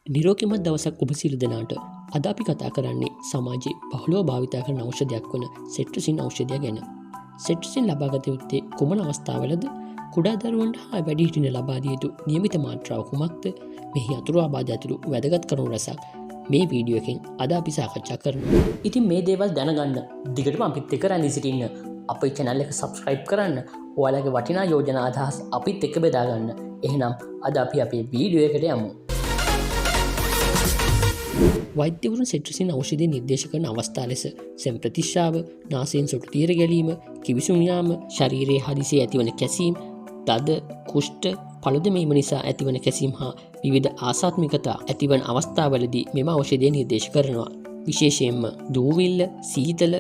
නිරෝගිමත් දවසක් ඔබ සියලු දෙනාට. අද අපි කතා කරන්නේ සමාජයේ බහුලව භාවිතා කරන ඖෂධයක් වන සෙට්‍රිසින් ඖෂධය ගැන. සෙට්‍රිසින් ලබාගත යුත්තේ කුමන අවස්ථාවලද? කුඩා දරුවන්ට හා වැඩිහිටියන්ට ලබා දිය යුතු නියමිත මාත්‍රාව කුමක්ද? මෙහි අතුරු ආබාධ ඇතුළු වැදගත් කරුණු රැසක් මේ වීඩියෝ එකෙන් අද අපි සාකච්ඡා කරනවා. ඉතින් මේ දේවල් දැනගන්න දිගටම අපිත් එක්ක රැඳී සිටින්න. අපේ channel එක subscribe කරන්න. ඔයාලගේ වටිනා යෝජනා අදහස් අපිත් එක්ක බෙදා ගන්න. එහෙනම් අද අපි අපේ වීඩියෝ එකට යමු. වෛද්‍යවරුන් සෙට්‍රිසින් ඖෂධය නිර්දේශ කරන අවස්ථා ලෙස සෙම් ප්‍රතිශ්‍රාව, නාසයෙන් සොටු තියර ගැලීම, කිවිසුම් යාම, ශරීරයේ හදිසියේ ඇතිවන කැසීම්, තද, කුෂ්ඨ, පළුදැමීම නිසා ඇතිවන කැසීම් හා විවිධ ආසාත්මිකතා ඇතිවන අවස්ථාවලදී මෙම ඖෂධය නිර්දේශ කරනවා. විශේෂයෙන්ම දූවිල්ල, සීතල,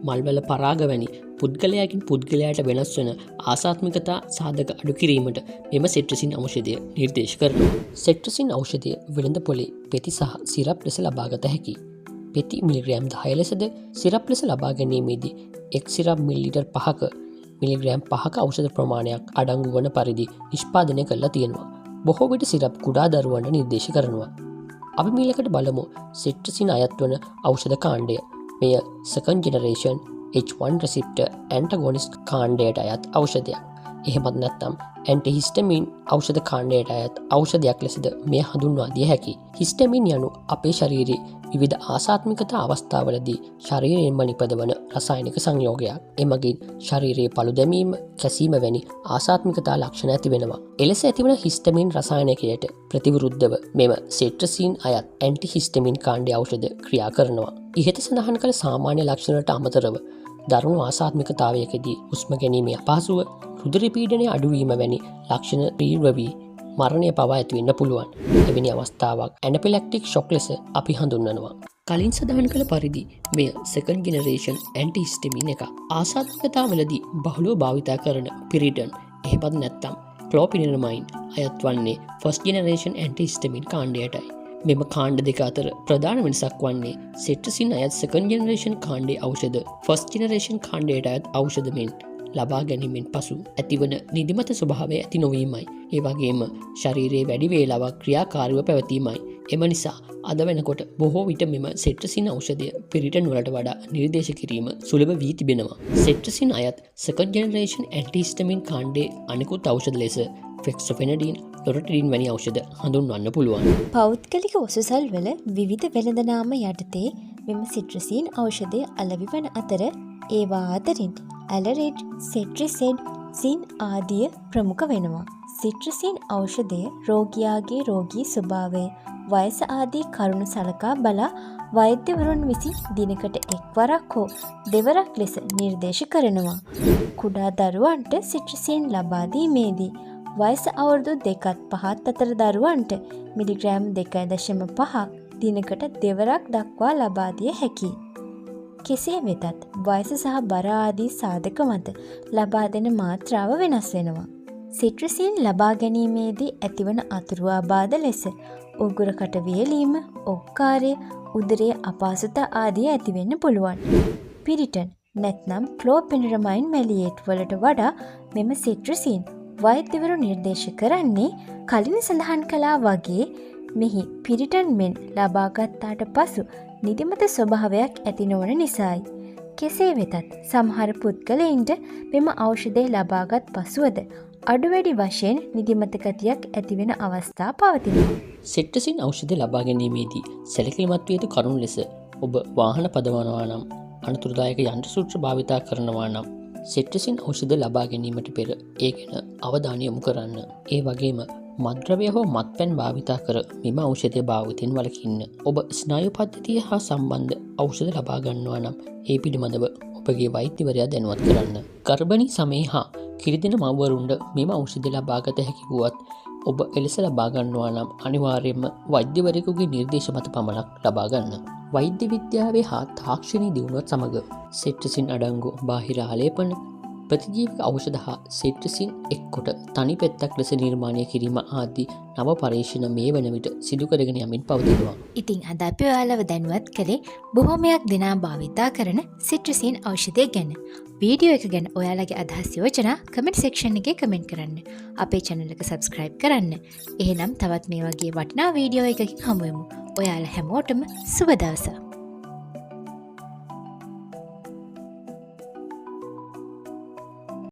මල්වල පරාග වැනි පුද්ගලයාකින් පුද්ගලයාට වෙනස් වන ආසාත්මිකතා සාධක අඩු කිරීමට මෙම සෙට්‍රිසින් ඖෂධය නිර්දේශ කරනවා. සෙට්‍රිසින් ඖෂධය වෙළඳ පොලේ පෙති සහ සිරප් ලෙස ලබාගත හැකි. පෙති මිලිග්‍රෑම් 10 ලෙසද සිරප් ලෙස ලබා ගැනීමේදී එක් සිරප් මිලිලිටර් 5ක මිලිග්‍රෑම් 5ක ඖෂධ ප්‍රමාණයක් අඩංගු වන පරිදි නිෂ්පාදනය කරලා තියෙනවා. බොහෝ විට සිරප් කුඩා දරුවන්ට නිර්දේශ කරනවා. අපි මේලකට බලමු සෙට්‍රිසින් අයත් වන ඖෂධ කාණ්ඩය. මෙය second generation H1 receptor antagonist කාණ්ඩයට අයත් ඖෂධයක්. එහෙමත් නැත්නම් ඇන්ටිහිස්ටමින් ඖෂධ කාණ්ඩයට අයත් ඖෂධයක් ලෙසද මෙය හඳුන්වා දිය හැකියි. හිස්ටමින් යනු අපේ ශරීරයේ විවිධ ආසාත්මිකතා අවස්ථාවලදී ශරීරයෙන්ම නිපදවන රසායනික සංයෝගයක්. එමගින් ශරීරයේ පළුදැමීම, කැසීම වැනි ආසාත්මිකතා ලක්ෂණ ඇති වෙනවා. එලෙස ඇතිවන හිස්ටමින් රසායනිකයට ප්‍රතිවිරුද්ධව මෙම සෙට්‍රිසින් අයත් ඇන්ටිහිස්ටමින් කාණ්ඩ ඖෂධ ක්‍රියා කරනවා. ඉහත සඳහන් කළ සාමාන්‍ය ලක්ෂණවලට අමතරව දරුණු ආසාත්මිකතාවයකදී හුස්ම ගැනීමේ අපහසුව, රුධිර පීඩනය අඩුවීම වැනි ලක්ෂණ තීව්‍ර වී මරණය පවා ඇති වෙන්න පුළුවන්. එවැනි අවස්ථාවක් ඇනෆිලැක්ටික් ෂොක් ලෙස අපි හඳුන්වනවා. කලින් සඳහන් කළ පරිදි මෙය second generation ඇන්ටිහිස්ටමින් එක. ආසාත්මිකතාවලදී බහුලව භාවිතා කරන පිරිටන් එහෙමත් නැත්නම් ක්ලෝපිනරමයින් අයත් වන්නේ first generation ඇන්ටිහිස්ටමින් කාණ්ඩයටයි. මෙම කාණ්ඩ දෙක අතර ප්‍රධාන වෙනසක් වන්නේ සෙට්‍රිසින් අයත් second generation කාණ්ඩයේ ඖෂධ first generation කාණ්ඩයට අයත් ඖෂධ මෙන් ලබා ගැනීමෙන් පසු ඇතිවන නිදිමත ස්වභාවය ඇති නොවීමයි. ඒ වගේම ශරීරයේ වැඩි වේලාවක් ක්‍රියාකාරීව පැවතීමයි. එම නිසා අද වෙනකොට බොහෝ විට මෙම සෙට්‍රිසින් ඖෂධය පිරිටන් වලට වඩා නිර්දේශ කිරීම සුලභ වී තිබෙනවා. සෙට්‍රිසින් අයත් second generation ඇන්ටිහිස්ටමින් කාණ්ඩයේ අනෙකුත් ඖෂධ ලෙස ෆෙක්සොෆෙනඩින්, ලොරටිඩින් වැනි ඖෂධ හඳුන්වන්න පුළුවන්. පෞද්ගලික ඔසුසල් වල විවිධ වෙළඳ නාම යටතේ මෙම සිට්‍රිසින් ඖෂධය අලෙවි වන අතර ඒවා අතරින් ඇලරෙඩ්, සෙට්‍රිසෙඩ්, සින් ආදිය ප්‍රමුඛ වෙනවා. සිට්‍රිසින් ඖෂධය රෝගියාගේ රෝගී ස්වභාවය, වයස ආදී කරුණු සලකා බලා වෛද්‍යවරුන් විසින් දිනකට එක්වරක් හෝ දෙවරක් ලෙස නිර්දේශ කරනවා. කුඩා දරුවන්ට සිට්‍රිසින් ලබා දීමේදී වයස අවුරුදු 2-5 අතර දරුවන්ට මිලිග්‍රෑම් 2.5ක් දිනකට දෙවරක් දක්වා ලබා දිය හැකියි. කෙසේ වෙතත් වයස සහ බර ආදී සාධක මත ලබා දෙන මාත්‍රාව වෙනස් වෙනවා. සිට්‍රිසින් ලබා ගැනීමේදී ඇතිවන අතුරු ආබාධ ලෙස උගුරකට වියලීම, ඔක්කාරය, උදරයේ අපහසුතා ආදී ඇති වෙන්න පුළුවන්. පිරිටන් නැත්නම් ක්ලෝපිනරමයින් මැලියේට් වලට වඩා මෙම සිට්‍රිසින් වෛද්‍යවරු නිර්දේශ කරන්නේ කලින් සඳහන් කළා වගේ මෙහි පිරිටන් මෙන් ලබා ගත්තාට පසු නිදිමත ස්වභාවයක් ඇති නොවන නිසායි. කෙසේ වෙතත් සමහර පුද්ගලයින්ට මෙම ඖෂධය ලබාගත් පසුවද අඩු වැඩි වශයෙන් නිදිමත ගතියක් ඇතිවෙන අවස්ථා පවතිනවා. සෙට්‍රිසින් ඖෂධ ලබා ගැනීමේදී සැලකිලිමත් විය යුතු කරුණු ලෙස ඔබ වාහන පදවනවා නම්, අනතුරුදායක යන්ත්‍ර සූත්‍ර භාවිතා කරනවා නම් සෙට්‍රිසින් ඖෂධ ලබා ගැනීමට පෙර ඒ ගැන අවධානය යොමු කරන්න. ඒ වගේම මත්ද්‍රව්‍ය හෝ මත්පැන් භාවිතා කර මෙම ඖෂධය භාවිතයෙන් වළකින්න. ඔබ ස්නායු පද්ධතිය හා සම්බන්ධ ඖෂධ ලබා ගන්නවා නම් ඒ පිළිබඳව ඔබගේ වෛද්‍යවරයා දැනුවත් කරන්න. ගර්භණී සමයේ හා කිරිදෙන මව්වරුන්ට මෙම ඖෂධය ලබාගත හැකි වුවත් ඔබ එලෙස ලබා ගන්නවා නම් අනිවාර්යයෙන්ම වෛද්‍යවරයෙකුගේ නිර්දේශ මත පමණක් ලබා ගන්න. වෛද්‍ය විද්‍යාවේ හා තාක්ෂණයේ දියුණුවත් සමග සෙට්‍රිසින් අඩංගු බාහිර ආලේපන, ප්‍රතිජීවක ඖෂධ හා සිට්‍රසින් එක්කොට තනි පෙත්තක් ලෙස නිර්මාණය කිරීම ආදී නව පර්යේෂණ මේ වන විට සිදු කරගෙන යමින් පවතිනවා. ඉතින් අද අපි ඔයාලව දැනුවත් කළේ බොහොමයක් දෙනා භාවිතා කරන සිට්‍රසින් ඖෂධය ගැන. වීඩියෝ එක ගැන ඔයාලගේ අදහස් යෝජනා කමෙන්ට් සෙක්ෂන් එකේ කමෙන්ට් කරන්න. අපේ channel එක subscribe කරන්න. එහෙනම් තවත් මේ වගේ වටිනා වීඩියෝ එකකින් හමු වෙමු. ඔයාලා හැමෝටම සුබ දවසක්.